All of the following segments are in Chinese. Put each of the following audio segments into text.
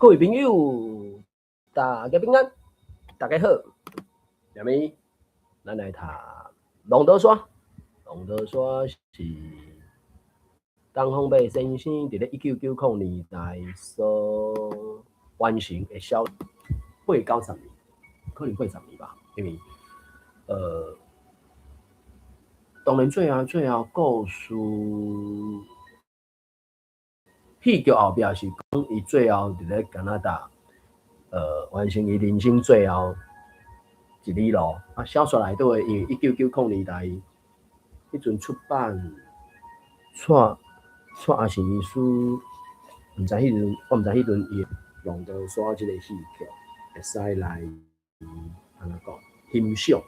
各位朋友，大家平安，大家好。下面咱来读龙德山。龙德山是东方白先生伫咧1990年代所完成的小80-90年，可能80年吧，因为当然最后故事戏剧后壁是讲伊最后伫咧加拿大，完成伊人生最后一里路。啊，小说内底的，因为1990年代迄阵出版，也是意思，毋知迄阵，我毋知迄阵伊龙德山即个戏剧会使来安怎讲欣赏。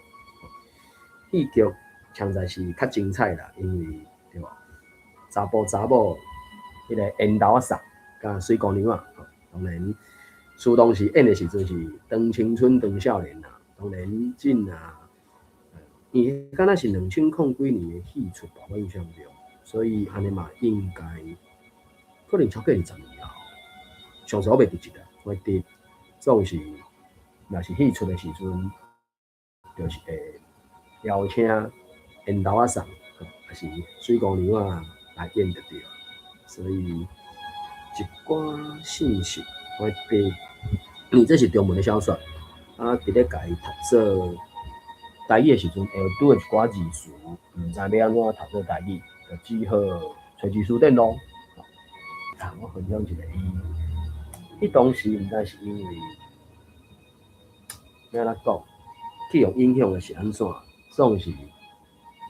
戏剧强在是较精彩啦，因为对吧？查甫查某迄个缘投仔送甲水姑娘啊，当然苏东时演的时阵是长青春长少年啦，当然真啊，伊敢若是2000几年的戏出吧，我印象中，所以安尼嘛应该可能超过20年后，上少袂伫一个，我伫总是若是戏出的时阵，就是会邀请缘投仔送，还是水姑娘啊来演得到，所以一寡信息，我伫，因为这是中文的小说，啊，伫咧家己读做台语的时阵，会拄着一寡字词，毋知要安怎读做台语，就只好找字书典咯。我分享一个伊当时毋知是因为要安怎讲，去用影响的是安怎，总是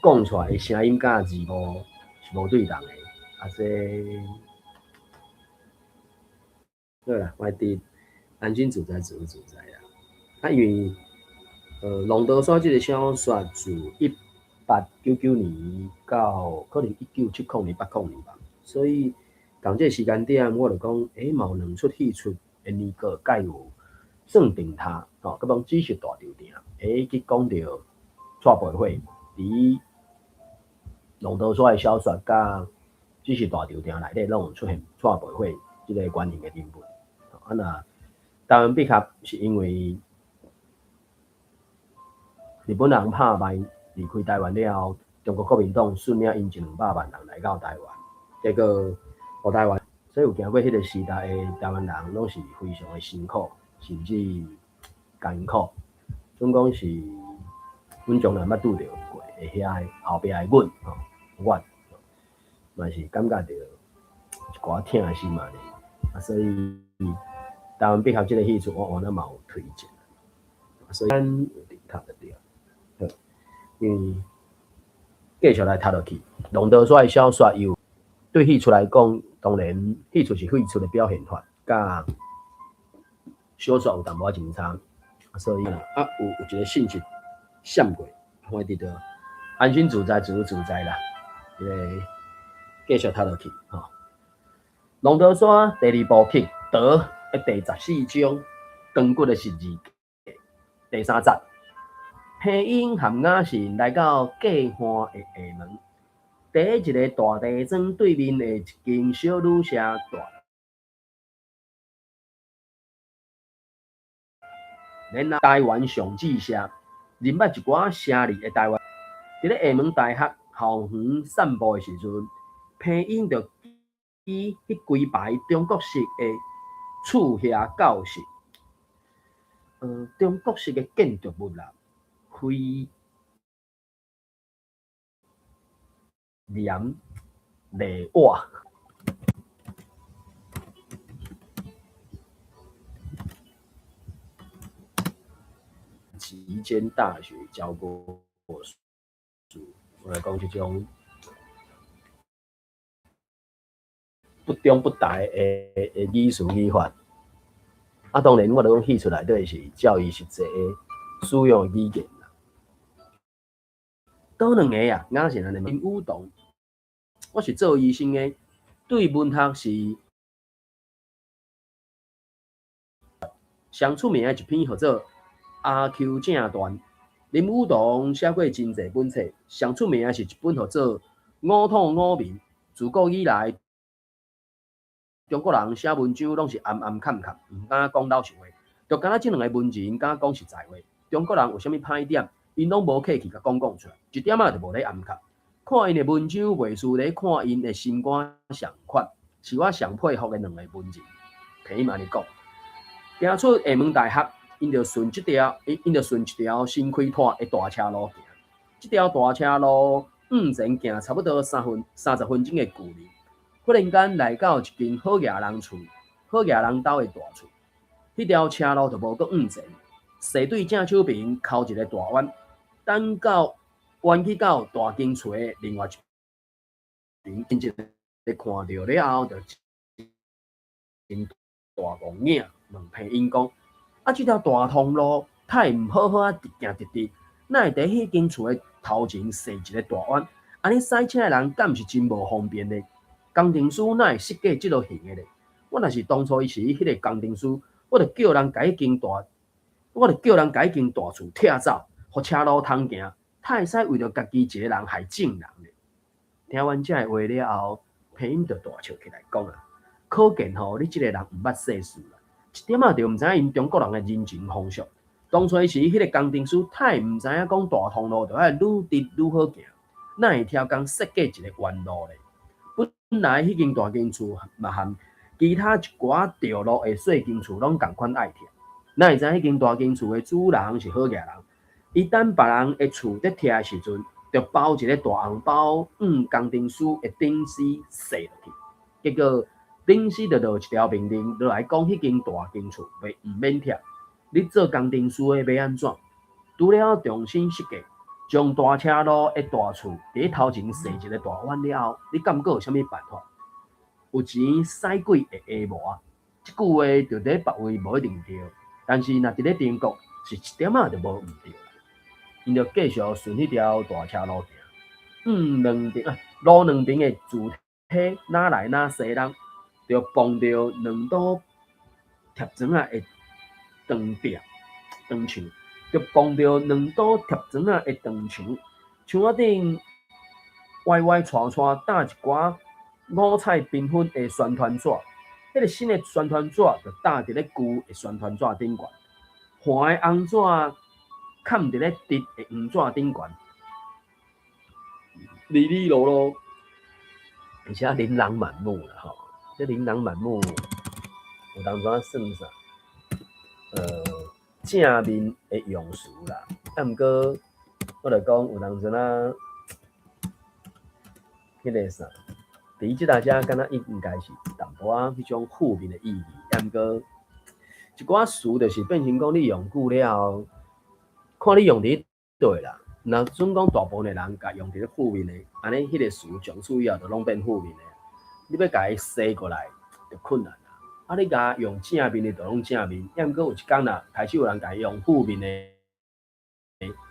讲出来的声音甲字幕是无对同的，啊这。对啦，我伫安心自在，自由自在啦。啊，因为龙德山这个小说自1899年到可能1970年、80年吧，所以同这个时间点，我就讲，嘛有2出戏出，年个该有算定他，哦，咁样只是大条条，去讲到蔡培慧伫龙德山的小说甲只是大条条内底，拢有出现蔡培慧这个关键的人物。啊，那台湾笔合是因为日本人拍卖离开台湾了后，中国国民党顺领引进200万人来到台湾，结果互台湾，所以有经过迄个时代的台湾人，拢是非常的辛苦，甚至艰苦。总讲是阮从来捌拄着过的遐后壁的阮，我嘛是感觉到一寡疼的心嘛呢，所以。台湾笔合这个戏出，我那嘛有推荐，所以咱有定读就对。好，因为继续来读落去，龙德山的小说有对戏出来讲，当然戏出是戏出的表现法，甲小说有淡薄仔差，所以有一个信息闪过，我伫着安心自在、自由自在啦。继续读落去，龙德山第2部曲德。第14章，光骨的十字架，第3集，平英和雅信来到过欢的下门，第一个大地庄对面的一间小旅社大。然后台湾上志社认捌一寡声利的台湾，伫咧下门大学校园散步的时阵，平英就以迄规排中国式的厝遐教室，中国式的建筑物啦，非檐内瓦，期间大学教过书，我来讲这种不中不大的语词语法。啊，当然我就讲戏出来底是教育实际的使用语言啦。倒2个啊，雅信安尼林武栋，我是做医生的，对文学是上出名的一篇叫做《阿 Q 正传》。林武栋写过真侪本册，上出名的是一本叫做《五土五民》，自古以来中国人写文章拢是暗暗坎坎，毋敢讲老实话。就敢若即两个文字，因敢讲实在话。中国人有啥物歹点，因拢无客气甲讲出来，一点仔就无咧暗坎。看因的文章，袂输咧看因的心肝相款，是我上佩服的两个文字。听伊安尼讲，行出厦门大学，因就顺一条新开拓的大车路行。即条大车路往前行差不多30分钟的距离，忽然间来到一间好野人厝、好野人兜的大厝。迄条车路就无搁往前，斜对正手边靠一个大弯，等到弯去到大间厝的另外一边，真正看到了后，就真大公影问批因讲：啊，即条大通路太毋好好啊，直行直直，哪会伫迄间厝的头前踅一个大弯？安尼驶车的人敢毋是真无方便呢？工程师哪会设计即落型的咧？我若是当初伊是迄个工程师，我著叫人甲迄间大厝拆走，互车路通行，他会使为着家己一个人害众人咧。听完这话了后，皮因就大笑起来讲啊，可见吼，你即个人毋捌世事啦，一点仔就毋知影因中国人的人情风俗。当初时，迄个工程师太毋知影讲大通路就爱愈直愈好行，哪会挑工设计一个弯路咧？本来迄间大间厝嘛含其他一寡着路的细间厝拢共款爱拆，哪会知迄间大间厝的主人是好野人？伊等别人的厝在拆的时阵，就包一个大红包工程师的顶司踅落去，结果顶司就落一条命令落来讲，迄间大间厝毋免拆。你做工程师的要安怎？除了重新设计，将大车路的大厝伫头前踅一个大弯了后，你敢阁有啥物办法？有钱使鬼会下磨，即句话就伫别位无一定对，但是若伫咧中国是一点仔就无毋对啦。因就继续顺迄条大车路行，路两边的柱体哪来哪西人，就碰到两堵贴砖仔的长墙，就碰到两堵贴砖仔的长墙，墙仔顶歪歪斜斜搭一寡五彩缤纷的宣传纸，迄个新的宣传纸就搭伫咧旧的宣传纸顶悬，黄的红纸嵌伫咧直的黄纸顶悬，里落落，而且琳琅满目啦吼，这琳琅满目，有当阵算啥？正面的用词啦，毋过我著讲有当阵迄个啥，伫即大家敢若应该是淡薄仔迄种负面的意义，毋过一寡词就是变成讲你用久了后，看你用伫对啦。若准讲大部分的人甲用伫咧负面的，安尼迄个词从此以后就拢变负面的，你要甲伊洗过来就困难。啊！你甲用正面的就拢正面，抑毋过有一天啦，开始有人甲伊用负面的，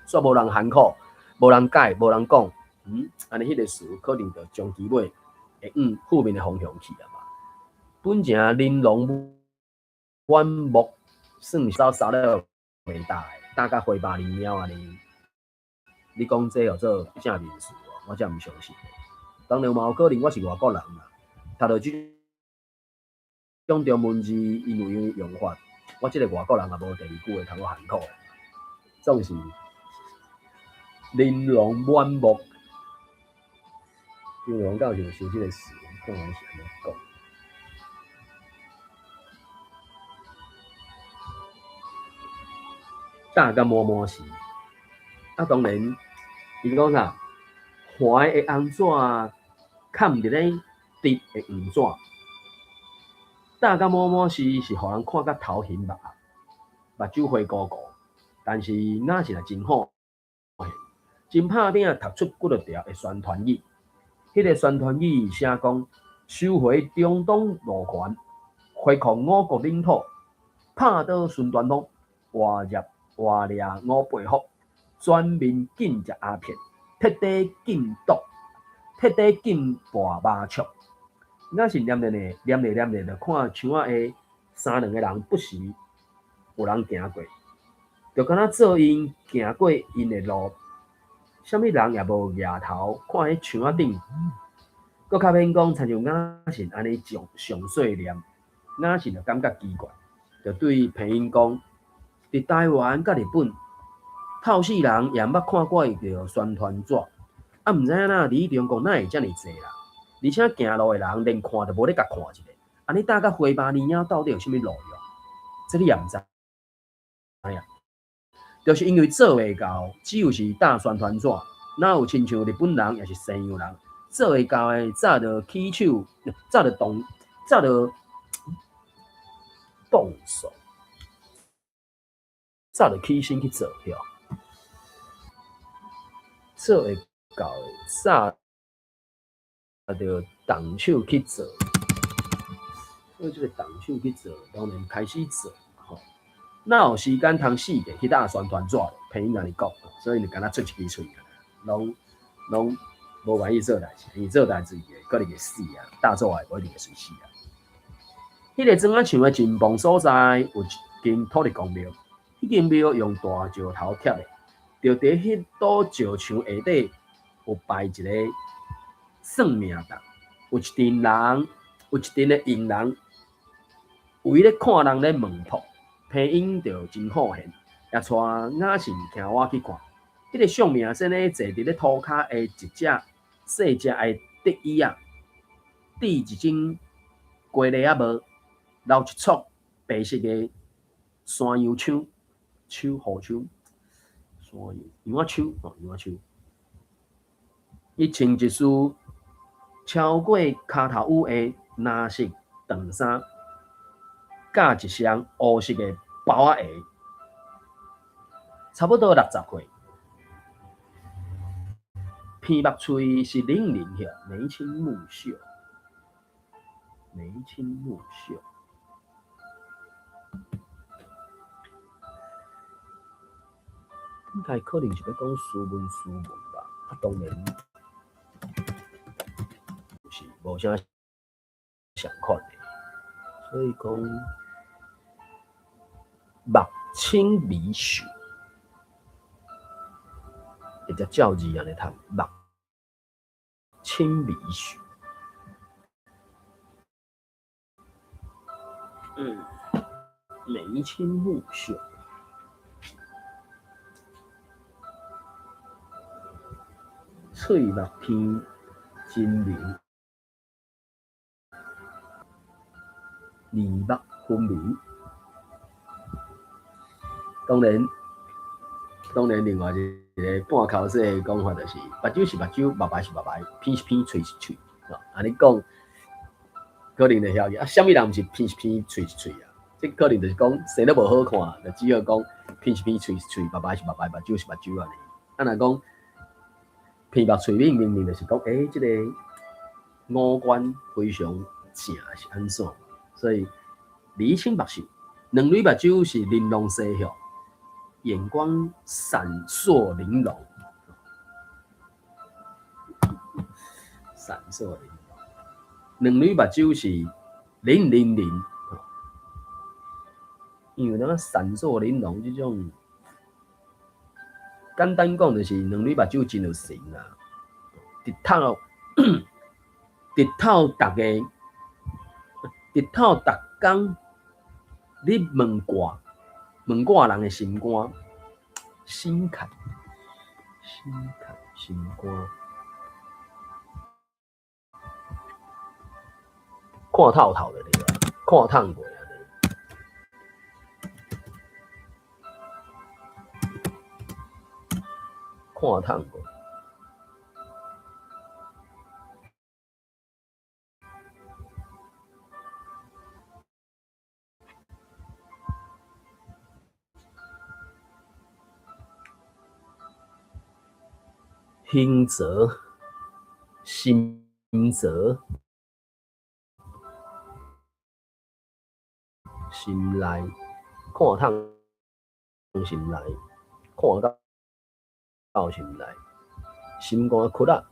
煞无人含苦，无人改，无人讲，安尼迄个词可能就将其尾会负面的方向去啊嘛。本正玲珑满目，算是稍了伟大的，大概花8年了安尼。你讲这叫做正面词，我才毋相信。当然嘛有可能我是外国人啦，读到即种中文字因为用法，我即个外国人也无第二句会通我含苦的，总是玲珑满目，形容到就是即个词，看完是安尼讲。大甲满满是，啊当然，伊讲啥？黄的红纸嵌伫咧直的黄纸。大甲满满是互人看甲头晕目暗，目睭花糊糊，但是那是若真好，真拍拼读出几条的宣传语。迄个宣传语写讲：收回中东路权，恢复我国领土，拍倒孙传峰，活掠五背腹，全面禁食鸦片，彻底禁毒，彻底禁拔麻雀。那是念着，就看墙仔下三两个人不时有人行过，就敢若做因行过因的路，啥物人也无抬头看迄墙仔顶，搁较免讲，参像雅信安尼上细念，雅信就感觉奇怪，就对平英讲，伫台湾甲日本，透视人也毋捌看过着宣传纸，啊，毋知影哪李中共哪会遮尔济啦？而且行路的人连看都无咧甲看一下，安尼搭甲花巴尼亚到底有啥物路用？这你也毋知影，就是因为做袂到，只有是打宣传纸，哪有亲像日本人也是西洋人？做会到诶，早就起手，早就动手，早就起身去做了。做会到诶，早就动手去做。所以这个动手去做，当然开始做吼。哪有时间通死嘅去打宣传纸？平英安尼讲，所以你敢若出一支喙，拢无愿意做代志，伊做代志伊个能会死啊，大做也无一定会随死啊。迄个庄仔墙的前方所在有一间土地公庙，迄间庙用大石头贴的，就伫迄堵石墙下底有摆一个算命档，有一群人，有一群的淫人，为咧看人咧问卜，平英就真好闲，也带雅信行我去看。迄个相命先咧坐伫咧涂骹的一只细只的竹椅啊，缀一种鸡肋仔帽，留一撮白色的山羊枪，虎枪，羊仔手。伊穿一束超过骹头乌的蓝色长衫，甲一双乌色的包仔鞋，差不多60岁。鼻目喙是冷冷遐，眉清目秀。应该可能是要讲斯文吧，啊，当然是无啥相款的，所以讲目清眉秀，一只照字安尼读，目清眉秀。眉清目秀，喙目偏真明，耳目分明。当然，另外一个半口说的讲法就是，目睭是目睭，目牌是目牌，鼻是鼻，喙是喙。安尼讲，可能就晓得啊。什么人毋是鼻是鼻，喙是喙啊？这可能就是讲生得无好看，就只好讲鼻是鼻，喙是喙，目牌是目牌，目睭是目睭安尼。啊，若讲鼻目喙面，明明就是讲，这个五官非常正是安怎？所以眉清目秀，两蕊目睭是玲珑细小，眼光闪烁玲珑，两蕊目睭是灵灵灵。因为咱闪烁玲珑这种，简单讲就是两蕊目睭真有神啊！日头逐工，你问卦人的心肝，心坎，心肝，看透透的对啦，看透过。看透过，心泽，心泽，心内，看透心内，看到心内，心肝窟啊，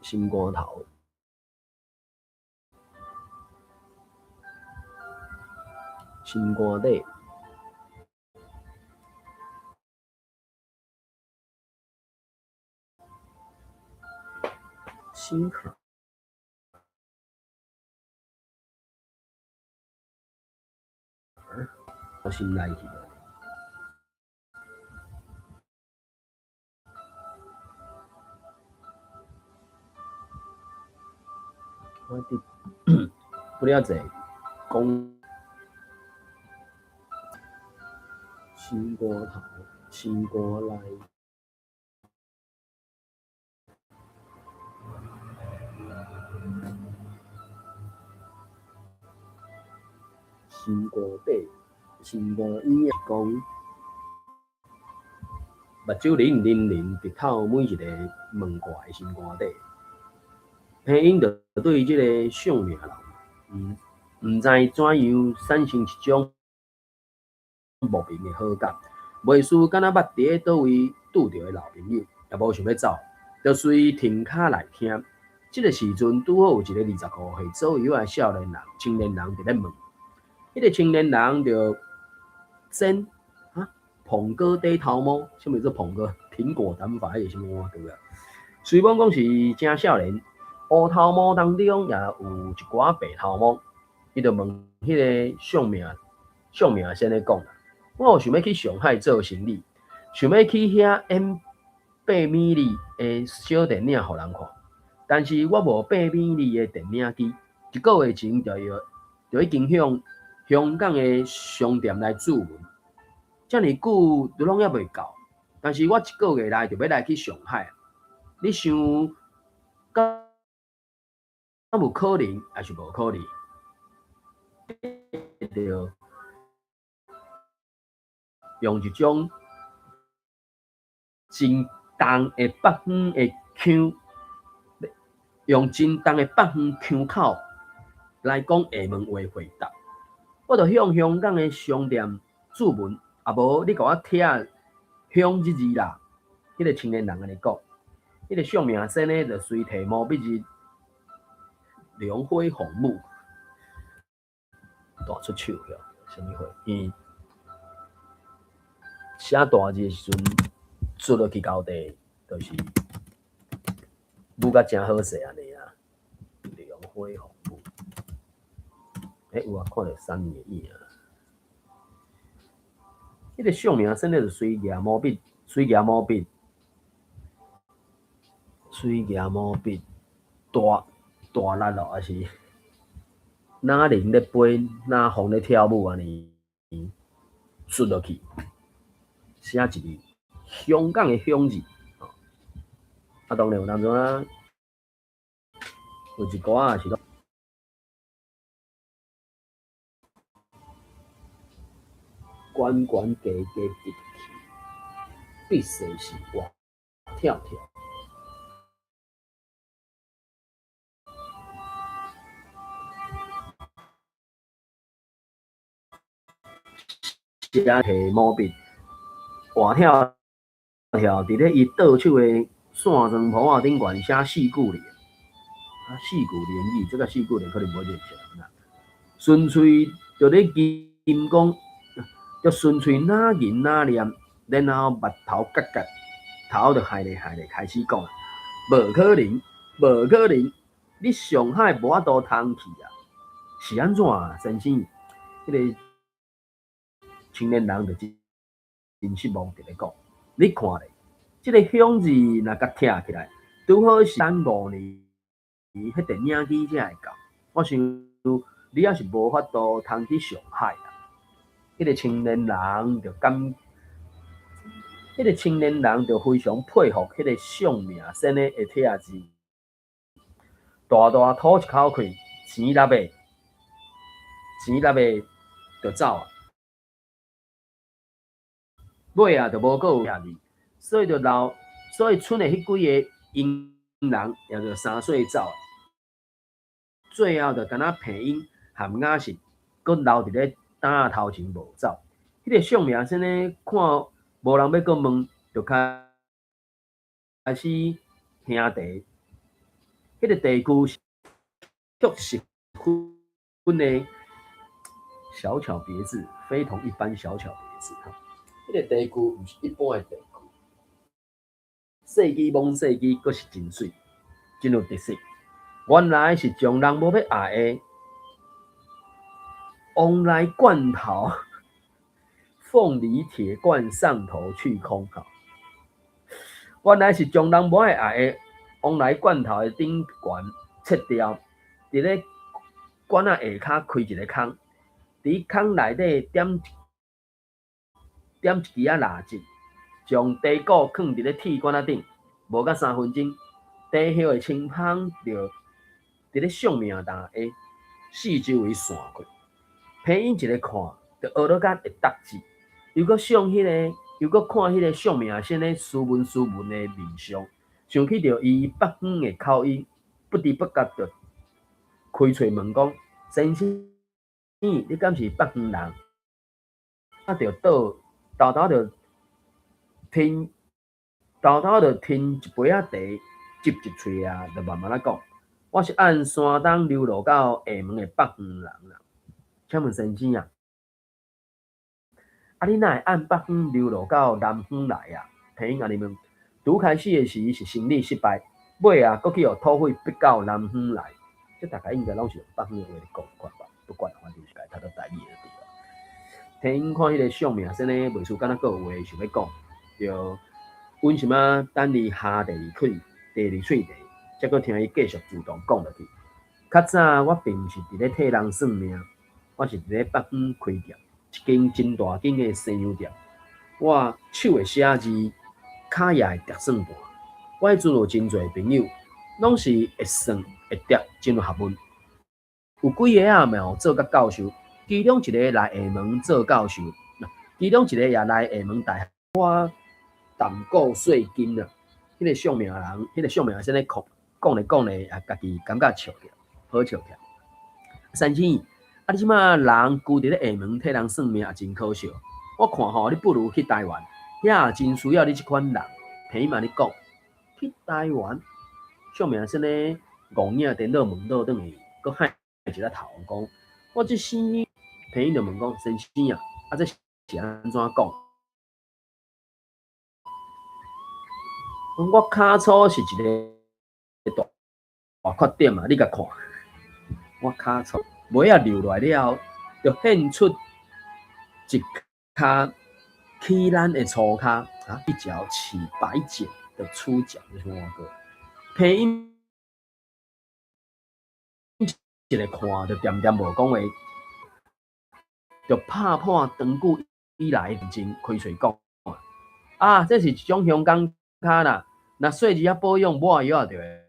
心肝头。心肝底，心坎儿，我心内去了。我伫不了济讲心肝头、心肝内。心肝底、心肝院是讲，目睭零零零直透每一个门挂的心肝底。偏因着对即个相命人，毋知怎样产生一种莫名的好感，袂输敢若捌伫咧倒位拄着的老朋友，也无想要走，就随停骹来听。即个时阵拄好有一个25岁左右的少年人、青年人伫咧问。迄个青年人就真捧哥低头毛，什么叫捧哥？苹果短发，迄个什么碗哥啊？虽讲讲是正少年，乌头毛当中也有一寡白头毛。伊就问迄个相命先咧讲啦，我有想要去上海做生意，想要去遐演8米里的小电影互人看，但是我无8米里的电影机，一个月前就已经向香港的商店来注文，遮尔久都拢还袂到，但是我一个月内就要来去上海，你想敢有可能还是无可能？就用一种真重的北方的腔，用真重的北方腔口来讲下问话回答。我就向香港的商店注文，啊无你甲我贴香一字啦。迄个青年人安尼讲，迄个相命先呢就随题目笔字龙辉红木大出手了，什么货？写大字的时阵，出落去到地，就是舞甲真好势安尼啊。龙辉红木，有啊，看到3年影啊。迄个相命先呢就随牙毛笔，大力咯，还是哪人咧飞，哪风咧跳舞安尼出落去，写一字香港的香字。当然有当阵啊，有一寡也是讲悬悬低低直去，必须是活跳跳。写题毛笔，活跳跳，伫咧伊倒手的线装簿仔顶悬写4句联。4句联语，这个4句联可能无认识啦。纯粹就咧金讲，就纯粹哪吟哪念，然后目头角角，头就害咧开始讲啊，无可能，无可能，你上海无法度通去啊，是安怎啊，先生？迄个青年人就真失望伫咧讲，你看咧，即个香字若甲贴起来，拄好是等5年，迄电影机才会到。我想你也是无法度通去上海啦。迄个青年人就非常佩服迄个相命先的会贴字，大大吐一口气，钱拿袂就走啊。尾啊，就无够下字，所以剩的迄几个英人也就3岁走。最后就敢若平英含雅信，搁留伫咧胆仔头前无走。迄个相命先呢，看无人要搁问，就开始兄弟。迄个地区是特色分的小巧别致，非同一般小巧别致。迄个地区毋是一般的地区，细枝摸细枝，阁是真水。真有特色。原来是将人无要爱的往来罐头、凤梨铁罐上头去空。原来是将人无爱的往来罐头的顶管切掉，伫咧罐仔下骹开一个孔，伫孔内底点一支仔蜡烛，将茶果放伫咧铁罐仔顶，无到3分钟，茶叶的青芳就伫咧相命单下四周围散开。偏因一个看，就学到甲会答字，又搁看迄个相命先咧斯文的面相，想起着伊北方的口音，不知不觉就开嘴问讲：先生，你敢是北方人？啊，就偷偷就吞一杯仔茶，接一喙啊，就慢慢仔讲：我是按山东流落到厦门的北方人啦。请问先生啊，你哪会按北方流落到南方来啊？偏因安尼问。拄开始的时是生理失败，尾啊，搁去互土匪逼到南方来。这大概应该拢是用北方的话咧讲款吧，不管反正是家读到台语就对了。偏因看迄个相命先咧，袂输敢若个有话想要讲，就阮想要等你下第二喙茶，才搁听伊继续自动讲落去。较早我并毋是伫咧替人算命。我是伫咧北方开店，一间真大间的西洋店。我手会写字，脚也会叠算盘。我迄阵有真侪朋友，拢是会算会叠，真有学问。有几个啊嘛做甲教授，其中一个来厦门做教授，其中一个也来厦门大学。我淡薄税金啊，迄个相命先咧讲咧，也家己感觉笑着，好笑着。三千。你即马人居伫咧厦门替人算命也真可笑。我看你不如去台湾，遐也真需要你即款人。偏嘛你讲，去台湾，相命先咧戆影颠倒问倒转去，搁喊一个头讲，我即生偏就问讲，先生啊，这是安怎讲？我骹粗是一个大缺点啊，你甲看，我骹粗。尾仔流来了，就现出一骹起咱的粗骹啊，一脚起白茧的粗脚，就是我个。偏因一个看就点点无讲话，就拍破长久以来的真开嘴讲啊，这是一种香港骹啦，若细日啊保养抹药就会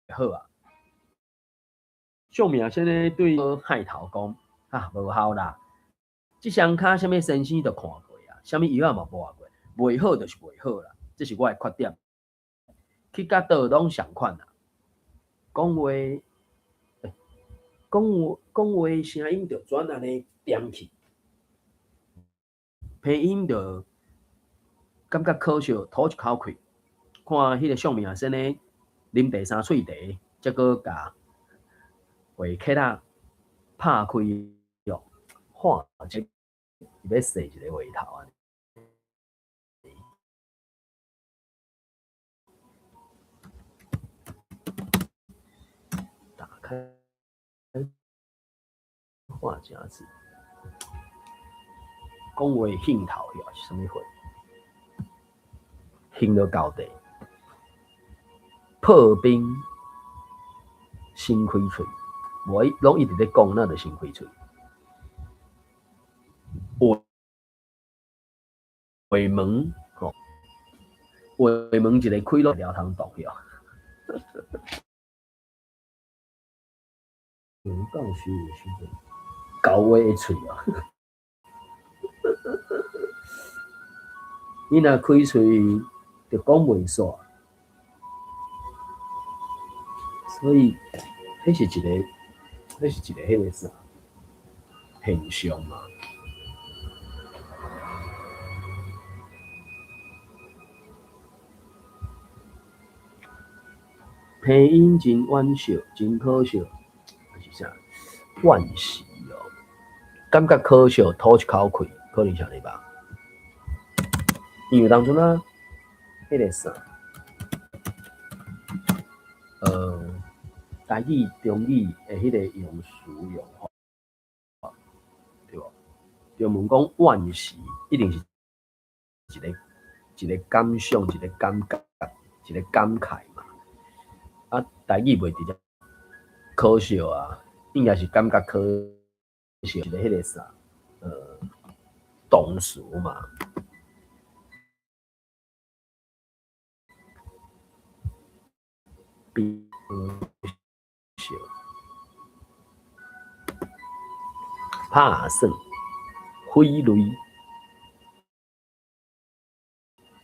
好啊。相命先咧对海头讲啊，无效啦！即双骹啥物先生都看过啊，啥物药嘛抹过，袂好就是袂好啦，这是我的缺点。去甲倒拢相款啦，讲话声音就转安尼点去，配音就感觉可笑，吐一口气，看迄个相命先咧啉第三喙茶，则搁甲。话客仔拍开哟，看即要洗一个话头啊！打开话匣子，讲话兴头哟是啥物货？兴到到底，破冰先开喙。我拢一直在讲，那就先开嘴。会门吼，会门一个开落了通动了。有教学有时阵，搞话的嘴啊！你若开嘴就讲袂煞，所以迄是一个迄个啥现象嘛。配音真惋惜，真可笑，是啥？惋惜哦，感觉可笑，吐一口气，可能是安尼吧。因为当初啊，迄个啥，台语、中语的迄个用词用法，对无？就问讲万事一定是一个感想、一个感觉、一个感慨嘛。啊，台语袂直接可笑啊，应该是感觉可笑，一个迄个啥，动词嘛。比笑，拍算，挥泪，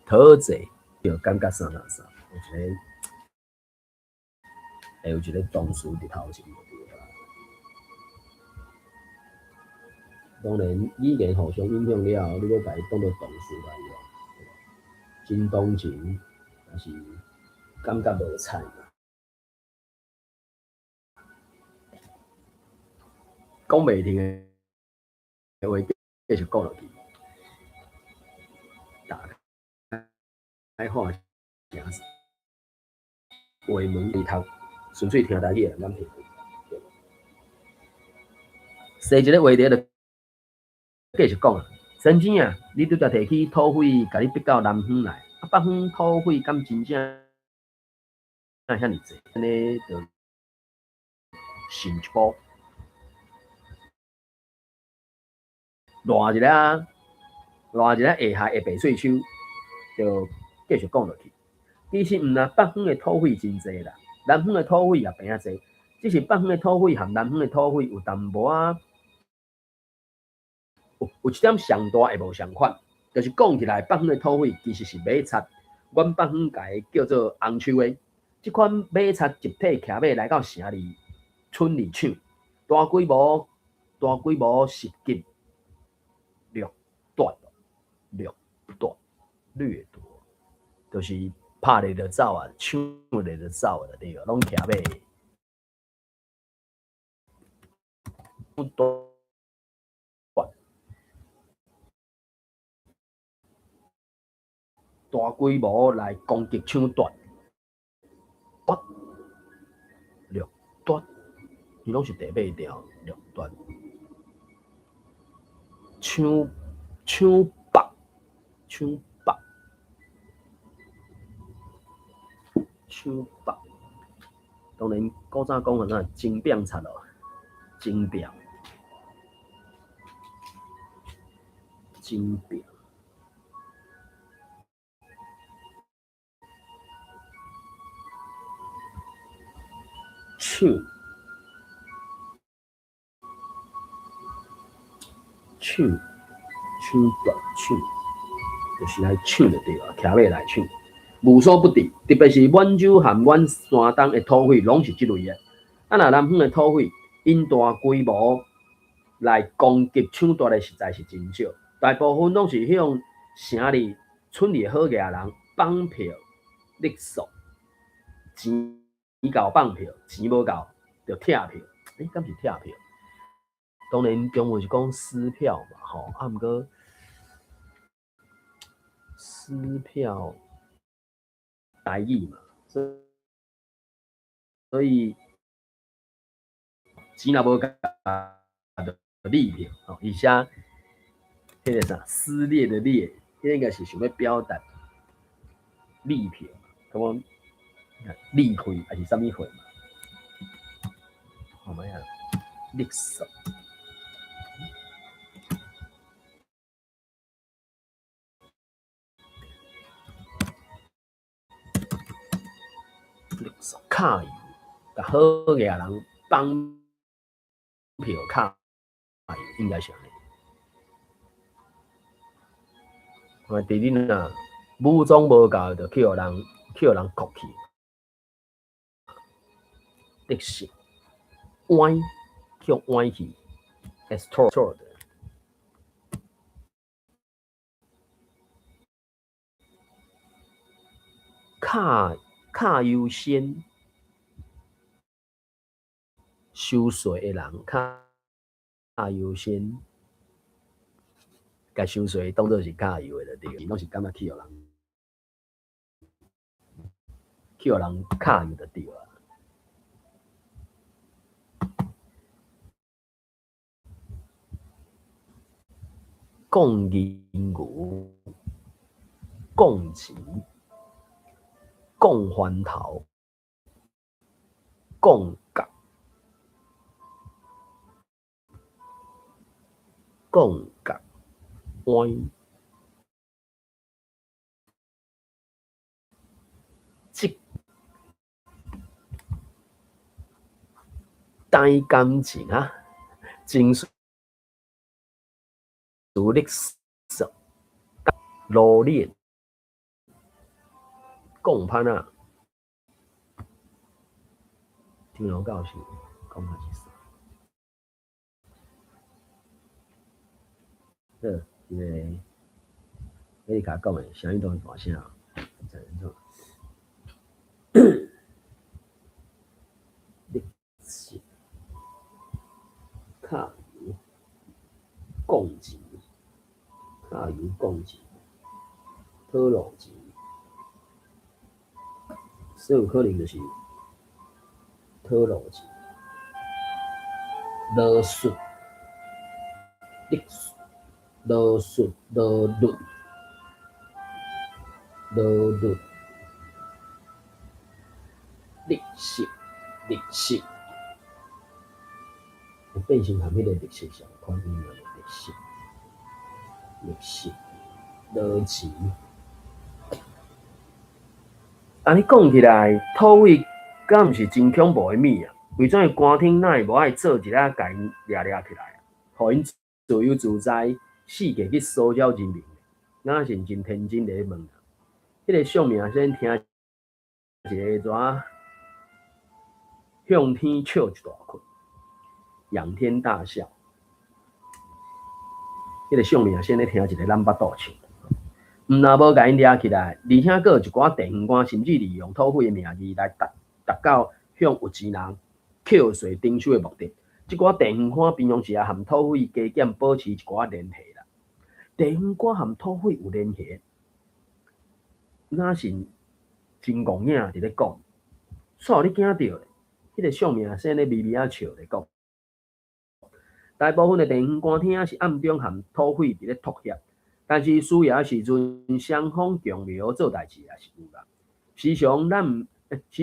讨济，就感觉啥，有一个动词伫头前。当然，语言互相影响了后，你要把它当作动词来用，真动情，还是感觉无彩嘛？讲袂停的话，继续讲落去。打开话匣子，话门里头，纯粹听台语的人敢听。生一个话题就继续讲啊。曾经啊，你拄则摕起土匪，甲你逼到南方来，啊，北方土匪敢真正遐尔济？安尼就信一步，换一个下海的白水手，就继续讲落去。其实毋若北方的土匪真济啦，南方的土匪也平啊济，只是北方的土匪和南方的土匪有淡薄仔。有一点上大也无相款，就是讲起来，北方的土匪其实是马贼，阮北方家叫做红手的。即款马贼集体骑马来到城里，村里抢，大规模袭击、掠夺、掠夺，就是拍咧就走啊，抢咧就走啊，对个，拢骑马。大规模来攻击抢夺，掠夺，伊拢是第八条掠夺，抢北，当然古早讲啊，精变贼咯，精变。抢，就是来抢就对了，骑马来抢，无所不敌。特别是满洲和阮山东的土匪，拢是即类的。啊，若南方的土匪，因大规模来攻击抢夺的实在是真少，大部分拢是向城里、村里好野人放票勒索，钱够放票，钱无够就拆票。敢是拆票？当然，中文是讲撕票嘛，吼，啊，毋过撕票台语嘛，所以钱若无够，就利票，吼，而且迄个啥撕裂的裂，迄应该是想要表达利票，咁讲利开还是啥物会嘛？好嘛呀，勒索。卡油，甲好嘅人放票卡油，应该是安尼。第二啊，武装无够就去互人cor去，勒索，歪，去歪去 ，extort。卡优先，收税的人卡优先，甲收税当作是卡油的就对，拢是感觉去互人卡油就对啊。讲银牛，讲钱，讲番头，讲角，讲角弯，即带感情啊，情绪历史，罗列，讲潘啊，听老教是讲潘是啥？这因为美利卡讲的声音都很大声啊，才能做。历史卡油讲钱，卡油讲钱，讨论钱，所有可能就是讨论钱，罗述历史，罗述罗律，罗律历史，历史。变成和迄个历史相关的历史，历史，逻辑。安尼讲起来，土匪敢毋是真恐怖的物啊？为怎官厅哪会无爱做一下，甲因掠起来，互因自由自在，四界去骚扰人民？哪是真天真咧问啊？迄个相命先听一个怎向天笑一大困。仰天大笑，迄个相命先咧听一个咱巴肚唱，毋若无甲因掠起来，而且佫有一寡地方官甚至利用土匪的名义来达到向有钱人扣税征收的目的。即寡地方官平常时也含土匪加减保持一寡联系啦。地方官含土匪有联系，哪是真戆影伫咧讲？煞有你惊到咧？迄个相命先咧微微啊笑咧讲。大部分的地方官厅是暗中含土匪伫咧托协，但是需要时阵双方共谋做代志也是有啦。时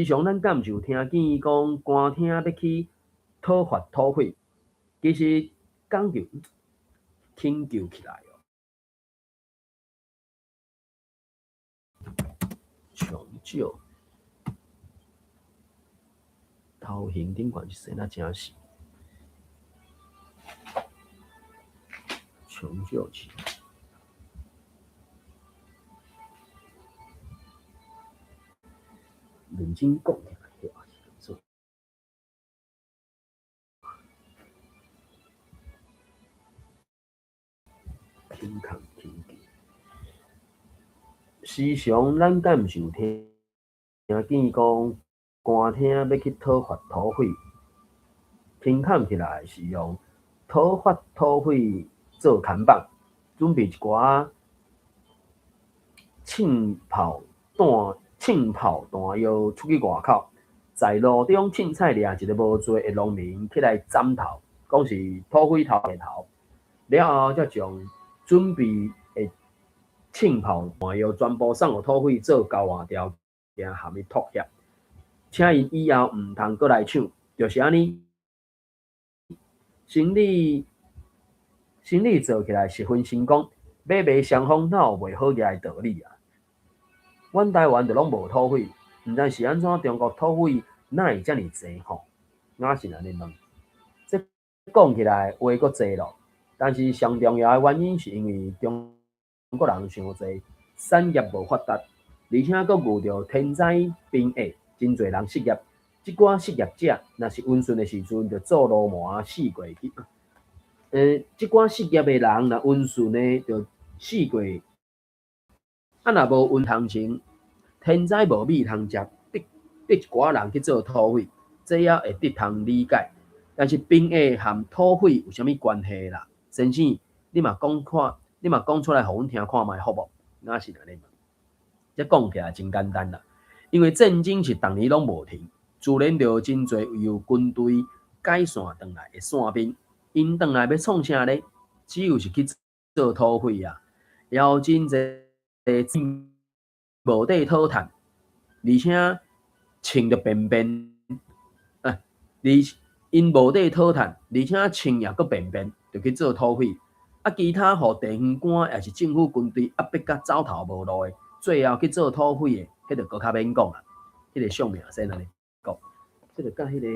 常咱敢就听见讲官厅要去讨伐土匪，其实讲就轻救起来哦。长久头型顶管是生啊真是。长久起来，认真讲起来，也是做。轻抗轻救，时常咱敢毋是有听见讲官厅要去讨伐土匪，轻看起来是用讨伐土匪做看板，准备一寡庆炮弹药出去外口，在路中凊彩掠一个无罪的农民起来斩头，讲是土匪头的头，了后才将准备的庆炮弹药全部送互土匪做交换条件含伊妥协，请因以后毋通过来抢，就是安尼。生理做起来十分成功，买卖双方哪有袂好起来道理啊？阮台湾就拢无土匪，毋知是安怎中国土匪哪会遮尔济吼？哪是安尼问？这讲起来话佫济咯，但是上重要的原因是因为中国人伤济，产业无发达，而且佫遇到天灾兵役，真侪人失业。即寡失业者，若是温顺的时阵，就做路麻死过去。即寡失业的人，若温顺的，就死过。若无运通情，天灾无米通食，逼一寡人去做土匪，这也会得通理解。但是兵役和土匪有啥物关系啦？先生，你嘛讲出来，互阮听看卖好无？哪是安尼？这讲起来真简单啦，因为战争是逐年拢无停。自然就真侪由军队改线转来的线兵，因转来要创啥呢？只有是去做土匪啊，有真侪无地讨趁，而且穿着便便，因无地讨趁，而且穿也佫便便，就去做土匪。啊，其他互地方官也是政府军队压迫甲走投无路的，最后去做土匪的，迄就佫较免讲啊。迄个相命先安尼讲，即个甲迄个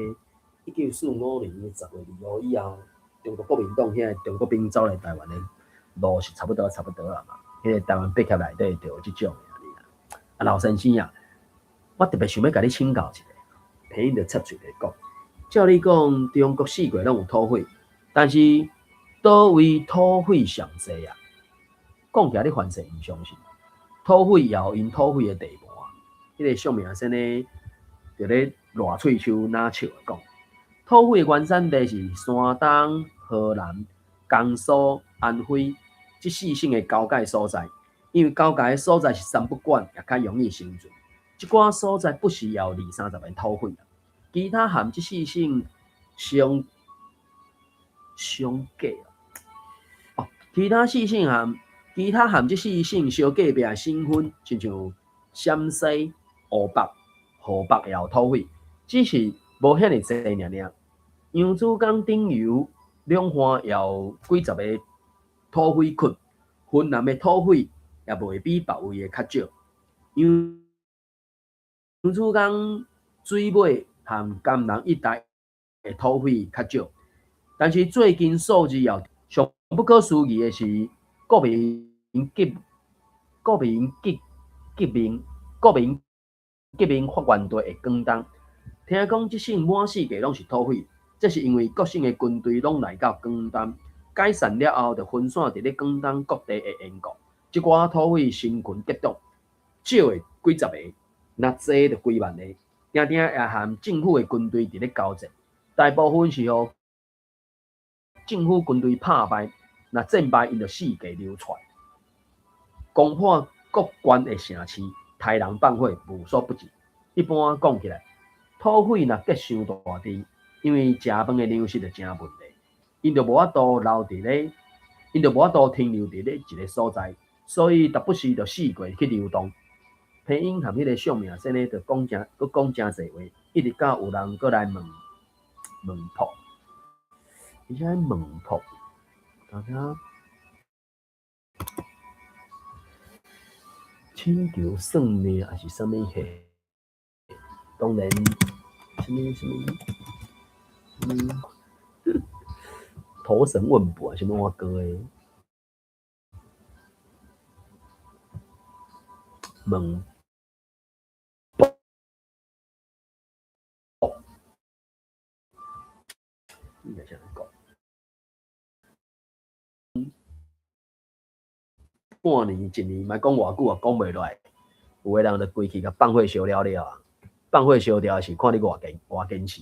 1945年10月2号以后，中国国民党遐中国兵走来台湾的路是差不多啊嘛。迄个台湾八强内底就有即种的啊，老先生啊，我特别想要甲你请教一下，偏因就插嘴来讲，照你讲，中国四国拢有土匪，但是倒位土匪上济啊？讲起来你凡是唔相信，土匪也有因土匪的地盘。迄个相命先呢，就咧热喙手拿笑讲，土匪原产地是山东、河南、江苏、安徽这四省的交界所在，因为交界的所在是三不管，也较容易生存。即寡所在不时有20-30万土匪，其他含这四省相隔其他含这四省相隔壁的省份，亲像陕西、湖北、河北也有土匪，只是无遐尼济尔。扬子江顶游两岸也有几十个土匪群，云南的土匪也袂比别位的较少。扬子江水尾和甘南一带的土匪较少，但是最近数字也上不可思议的是，国民发源地的广东，听讲即省满世界拢是土匪，这是因为各省的军队拢来到广东，解散了后，就分散伫咧广东各地的缘故，即寡土匪成群结党，少的几十个，若济就几万个，定定也和政府的军队伫咧交战，大部分是互政府军队拍败，若战败因就四界流窜，攻破各关的城市，杀人放火无所不至。一般讲起来，土匪若结伤大治，因为食饭的粮食就真问题，因就无法度停留伫咧一个所在，所以逐不时就四界去流动。配音和迄个相命先呢，就讲真侪话，一直到有人过来问破。而且问破，大家请求算命还是什么系？当然，什么投神问卜啊，什么我哥诶，问卜，应该这样讲。半年、一年，莫讲偌久啊，讲袂落来。有个人就规气甲放火烧了啊！放火烧掉是看你偌坚持。